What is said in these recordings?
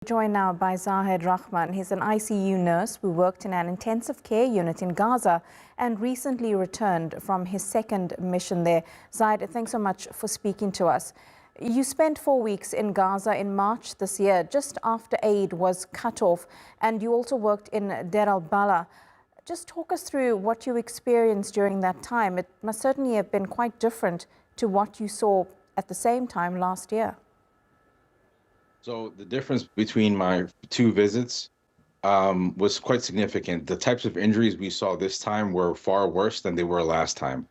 Joined now by Zahed Rahman. He's an ICU nurse who worked in an intensive care unit in Gaza and recently returned from his second mission there. Zahed, thanks so much for speaking to us. You spent 4 weeks in Gaza in March this year, just after aid was cut off, and you also worked in Deir al-Balah. Just talk us through what you experienced during that time. It must certainly have been quite different to what you saw at the same time last year. So the difference between my two visits was quite significant. The types of injuries we saw this time were far worse than they were last time.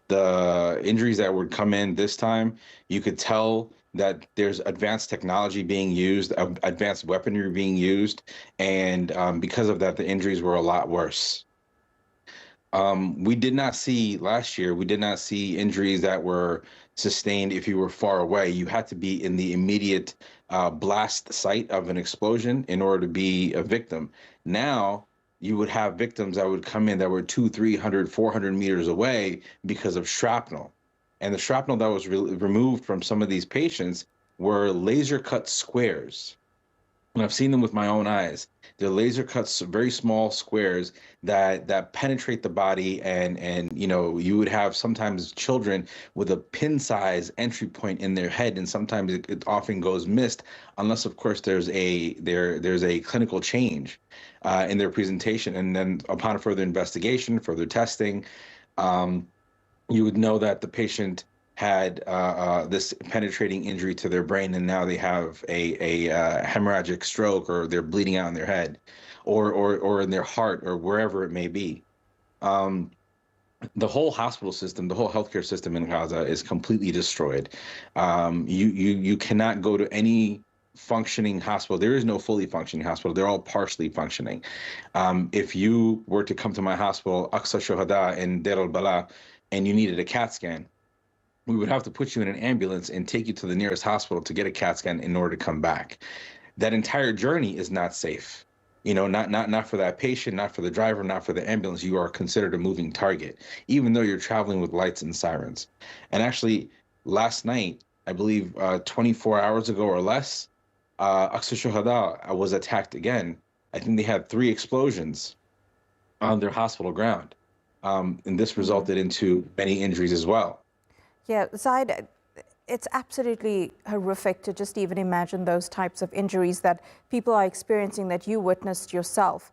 The injuries that would come in this time, you could tell that there's advanced technology being used, advanced weaponry being used, and because of that, the injuries were a lot worse. We did not see last year, we did not see injuries that were sustained if you were far away. You had to be in the immediate blast site of an explosion in order to be a victim. Now, you would have victims that would come in that were 200, 300, 400 meters away because of shrapnel. And the shrapnel that was removed from some of these patients were laser cut squares. And I've seen them with my own eyes. They're laser cuts, very small squares that penetrate the body, and you would have sometimes children with a pin-size entry point in their head, and sometimes it often goes missed, unless of course there's a clinical change in their presentation, and then upon further investigation, further testing, you would know that the patient had this penetrating injury to their brain, and now they have a hemorrhagic stroke, or they're bleeding out in their head, or in their heart, or wherever it may be. The whole hospital system, the whole healthcare system in Gaza is completely destroyed. You cannot go to any functioning hospital. There is no fully functioning hospital. They're all partially functioning. If you were to come to my hospital, Aqsa Shuhada in Deir al-Balah, and you needed a CAT scan, we would have to put you in an ambulance and take you to the nearest hospital to get a CAT scan in order to come back. That entire journey is not safe. Not for that patient, not for the driver, not for the ambulance. You are considered a moving target, even though you're traveling with lights and sirens. And actually, last night, I believe 24 hours ago or less, Aqsa Shuhada was attacked again. I think they had 3 explosions on their hospital ground. And this resulted into many injuries as well. Yeah, Zahed, it's absolutely horrific to just even imagine those types of injuries that people are experiencing, that you witnessed yourself.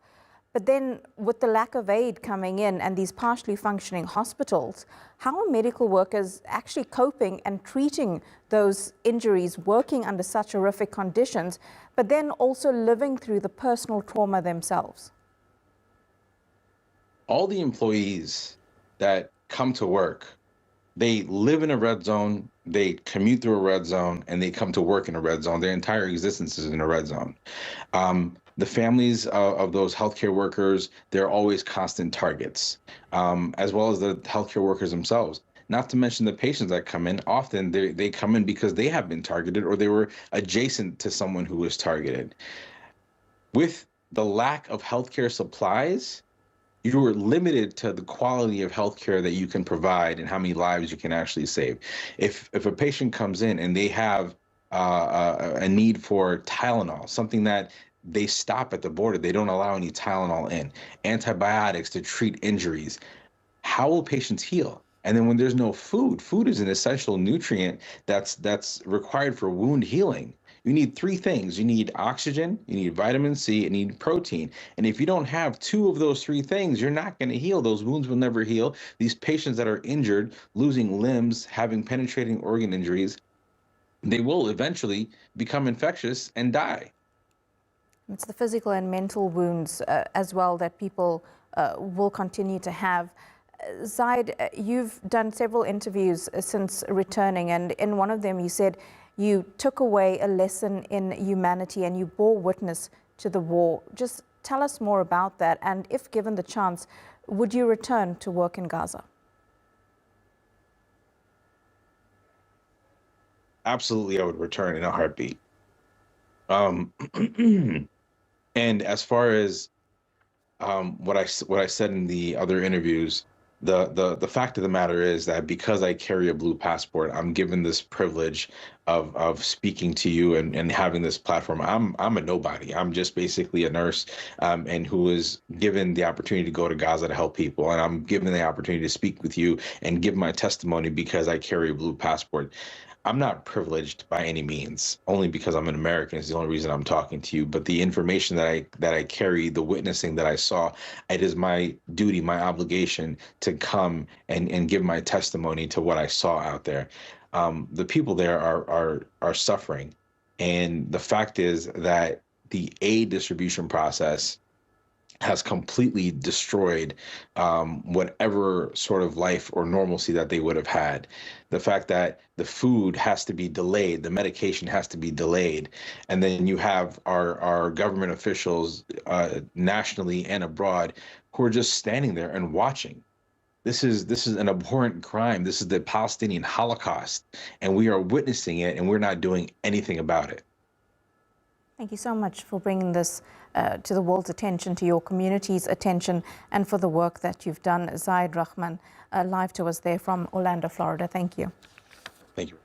But then with the lack of aid coming in and these partially functioning hospitals, how are medical workers actually coping and treating those injuries, working under such horrific conditions, but then also living through the personal trauma themselves? All the employees that come to work, they live in a red zone, they commute through a red zone, and they come to work in a red zone. Their entire existence is in a red zone. The families of those healthcare workers, they're always constant targets, as well as the healthcare workers themselves. Not to mention the patients that come in. Often they come in because they have been targeted, or they were adjacent to someone who was targeted. With the lack of healthcare supplies, you are limited to the quality of healthcare that you can provide and how many lives you can actually save. If a patient comes in and they have a need for Tylenol, something that they stop at the border, they don't allow any Tylenol in, antibiotics to treat injuries, how will patients heal? And then when there's no food, food is an essential nutrient that's required for wound healing. You need 3 things. You need oxygen, you need vitamin C, and you need protein. And if you don't have 2 of those 3 things, you're not going to heal. Those wounds will never heal. These patients that are injured, losing limbs, having penetrating organ injuries, they will eventually become infectious and die. It's the physical and mental wounds as well that people will continue to have. Zahed, you've done several interviews since returning, and in one of them you said you took away a lesson in humanity and you bore witness to the war. Just tell us more about that, and if given the chance, would you return to work in Gaza? Absolutely, I would return in a heartbeat. And as far as what I said in the other interviews, The fact of the matter is that because I carry a blue passport, I'm given this privilege of speaking to you and having this platform. I'm a nobody. I'm just basically a nurse, and who is given the opportunity to go to Gaza to help people, and I'm given the opportunity to speak with you and give my testimony because I carry a blue passport. I'm not privileged by any means, only because I'm an American is the only reason I'm talking to you. But the information that I carry, the witnessing that I saw, it is my duty, my obligation to come and give my testimony to what I saw out there. The people there are suffering, and the fact is that the aid distribution process has completely destroyed whatever sort of life or normalcy that they would have had. The fact that the food has to be delayed, the medication has to be delayed, and then you have our government officials nationally and abroad who are just standing there and watching. This is an abhorrent crime. This is the Palestinian Holocaust, and we are witnessing it, and we're not doing anything about it. Thank you so much for bringing this to the world's attention, to your community's attention, and for the work that you've done. Zahed Rahman, live to us there from Orlando, Florida. Thank you. Thank you.